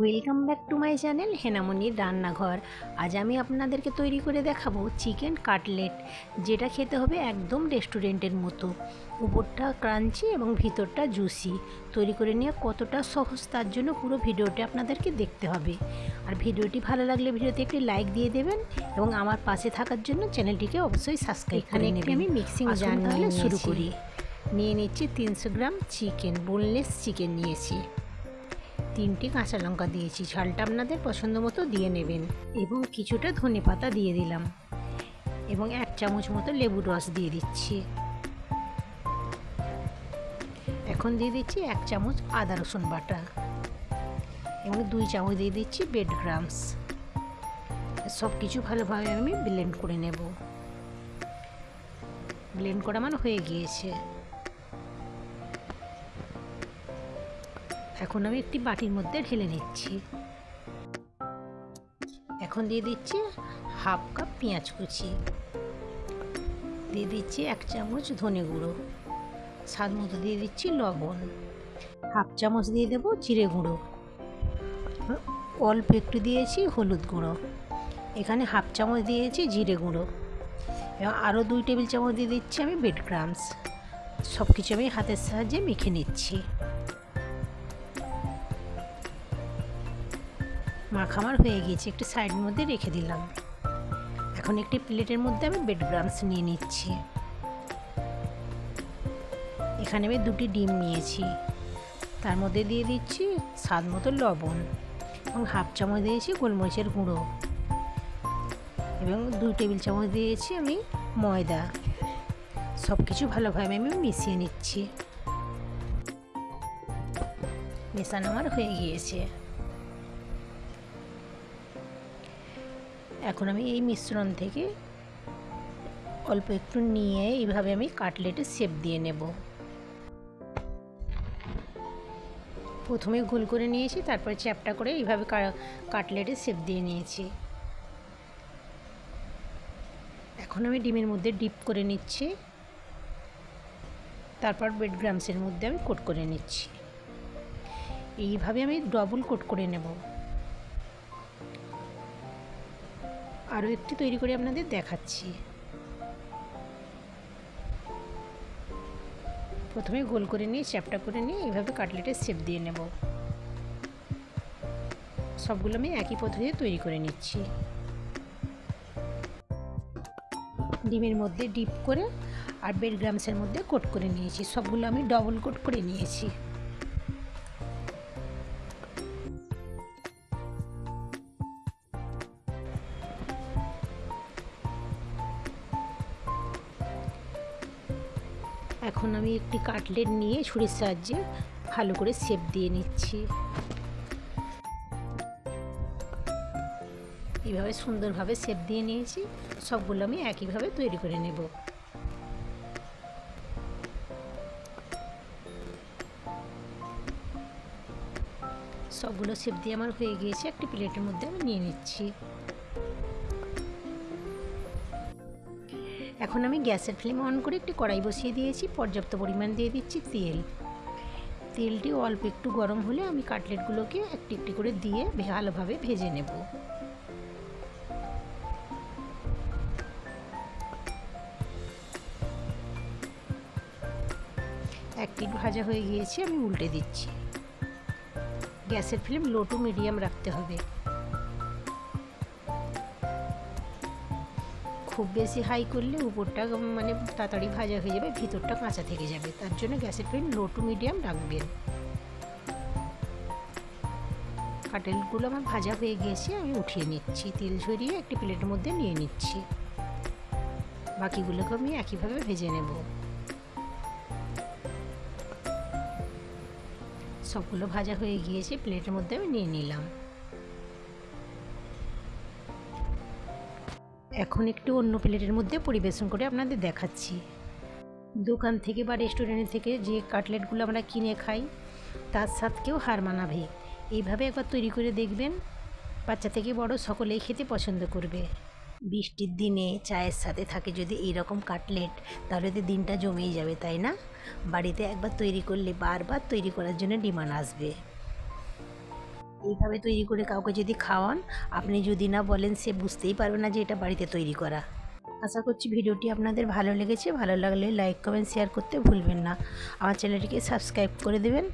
Welcome back to my channel হেনামনির রান্নাঘর। আজ আমি আপনাদেরকে তৈরি করে দেখাবো চিকেন কাটলেট, যেটা খেতে হবে একদম রেস্টুরেন্টের মতো। উপরটা ক্রাঞ্চি এবং ভিতরটা জুসি। তৈরি করে নিয়ে কতটা সহজ তার জন্য পুরো ভিডিওটি আপনাদেরকে দেখতে হবে। আর ভিডিওটি ভালো লাগলে ভিডিওতে একটি লাইক দিয়ে দেবেন এবং আমার পাশে থাকার জন্য চ্যানেলটিকে অবশ্যই সাবস্ক্রাইব করে নেবেন। আমি মিক্সিং জার নিয়ে শুরু করি। নিয়ে নিচ্ছি 300 গ্রাম চিকেন, বোনলেস চিকেন নিয়েছি। 3টি কাঁচা লঙ্কা দিয়েছি, ঝালটা আপনাদের পছন্দ মতো দিয়ে নেবেন। এবং কিছুটা ধনেপাতা দিয়ে দিলাম এবং 1 চামচ মতো লেবুর রস দিয়ে দিচ্ছি। এখন দিয়ে দিচ্ছি 1 চামচ আদা রসুন বাটা এবং 2 চামচ দিয়ে দিচ্ছি ব্রেড ক্রাম্বস। সব কিছু ভালোভাবে আমি ব্লেন্ড করে নেব। ব্লেন্ড করা আমার হয়ে গিয়েছে। এখন আমি একটি বাটির মধ্যে ঢেলে নিচ্ছি। এখন দিয়ে দিচ্ছি হাফ কাপ পেঁয়াজ কুচি, দিয়ে দিচ্ছি 1 চামচ ধনে গুঁড়ো, স্বাদ মতো দিয়ে দিচ্ছি লবণ, হাফ চামচ দিয়ে দেবো জিরে গুঁড়ো, অল্প একটু দিয়েছি হলুদ গুঁড়ো, এখানে হাফ চামচ দিয়েছি জিরে গুঁড়ো এবং আরও 2 টেবিল চামচ দিয়ে দিচ্ছি আমি ব্রেড ক্রাম্বস। সব কিছু আমি হাতের সাহায্যে মেখে নিচ্ছি। মাখামার হয়ে গিয়েছে, একটি সাইডের মধ্যে রেখে দিলাম। এখন একটি প্লেটের মধ্যে আমি ব্রেড ক্রাম্বস নিয়ে নিচ্ছি। এখানে আমি 2টি ডিম নিয়েছি, তার মধ্যে দিয়ে দিচ্ছি স্বাদ মতো লবণ এবং হাফ চামচ দিয়েছি গোলমরিচের গুঁড়ো এবং 2 টেবিল চামচ দিয়েছি আমি ময়দা। সব কিছু ভালোভাবে আমি মিশিয়ে নিচ্ছি। মেশানো আমার হয়ে গিয়েছে। এখন আমি এই মিশ্রণ থেকে অল্প একটু নিয়ে এইভাবে আমি কাটলেটের শেপ দিয়ে নেব। প্রথমে গোল করে নিয়েছি, তারপরে চ্যাপটা করে এইভাবে কাটলেটের শেপ দিয়ে নিয়েছি। এখন আমি ডিমের মধ্যে ডিপ করে নিচ্ছি, তারপর ব্রেড ক্রাম্বসের মধ্যে আমি কোট করে নিচ্ছি। এইভাবে আমি ডবল কোট করে নেব। আরও একটি তৈরি করে আপনাদের দেখাচ্ছি। প্রথমে গোল করে নিয়ে চ্যাপটা করে নিয়ে এইভাবে কাটলেটের শেপ দিয়ে নেব। সবগুলো আমি একই পদ্ধতিতে তৈরি করে নিচ্ছি। ডিমের মধ্যে ডিপ করে আর ব্রেড ক্রাম্বসের মধ্যে কোট করে নিয়েছি। সবগুলো আমি ডবল কোট করে নিয়েছি। এখন আমি একটি কাটলেট নিয়ে ছুরির সাহায্যে ভালো করে শেপ দিয়ে নিচ্ছি। এইভাবে সুন্দরভাবে শেপ দিয়ে নিয়েছি। সবগুলো আমি একইভাবে তৈরি করে নেব। সবগুলো শেপ দিয়ে আমার হয়ে গিয়েছে। একটি প্লেটের মধ্যে আমি নিয়ে নিচ্ছি। এখন আমি গ্যাসের ফ্লেম অন করে একটি কড়াই বসিয়ে দিয়েছি। পর্যাপ্ত পরিমাণ দিয়ে দিচ্ছি তেল। তেলটি অল্প একটু গরম হলে আমি কাটলেটগুলোকে একটি একটি করে দিয়ে ভালোভাবে ভেজে নেব। এক পিঠ ভাজা হয়ে গিয়েছে, আমি উল্টে দিচ্ছি। গ্যাসের ফ্লেম লো টু মিডিয়াম রাখতে হবে। খুব বেশি হাই করলে উপরটা তাড়াতাড়ি ভাজা হয়ে যাবে, ভিতরটা কাঁচা থেকে যাবে। তার জন্য গ্যাসের ফ্লেম লো টু মিডিয়াম রাখবেন। কাটলেটগুলো আমার ভাজা হয়ে গিয়েছে, আমি উঠিয়ে নিচ্ছি। তেল ঝরিয়ে একটি প্লেটের মধ্যে নিয়ে নিচ্ছি। বাকিগুলোকে আমি একইভাবে ভেজে নেব। সবগুলো ভাজা হয়ে গিয়েছে, প্লেটের মধ্যে আমি নিয়ে নিলাম। এখন একটু অন্য প্লেটের মধ্যে পরিবেশন করে আপনাদের দেখাচ্ছি। দোকান থেকে বা রেস্টুরেন্ট থেকে যে কাটলেটগুলো আমরা কিনে খাই তার স্বাদকেও হার মানাবে। এইভাবে একবার তৈরি করে দেখবেন, বাচ্চা থেকে বড় সকলেই খেতে পছন্দ করবে। বৃষ্টির দিনে চায়ের সাথে থাকে যদি এইরকম কাটলেট, তাহলে তো দিনটা জমেই যাবে, তাই না? বাড়িতে একবার তৈরি করলে বারবার তৈরি করার জন্য ডিমান্ড আসবে। এইভাবে তৈরি করে কাউকে যদি খাওয়ান, আপনি যদি না বলেন সে বুঝতেই পারবে না যে এটা বাড়িতে তৈরি করা। আশা করছি ভিডিওটি আপনাদের ভালো লেগেছে। ভালো লাগলে লাইক কমেন্ট শেয়ার করতে ভুলবেন না। আমার চ্যানেলটিকে সাবস্ক্রাইব করে দেবেন।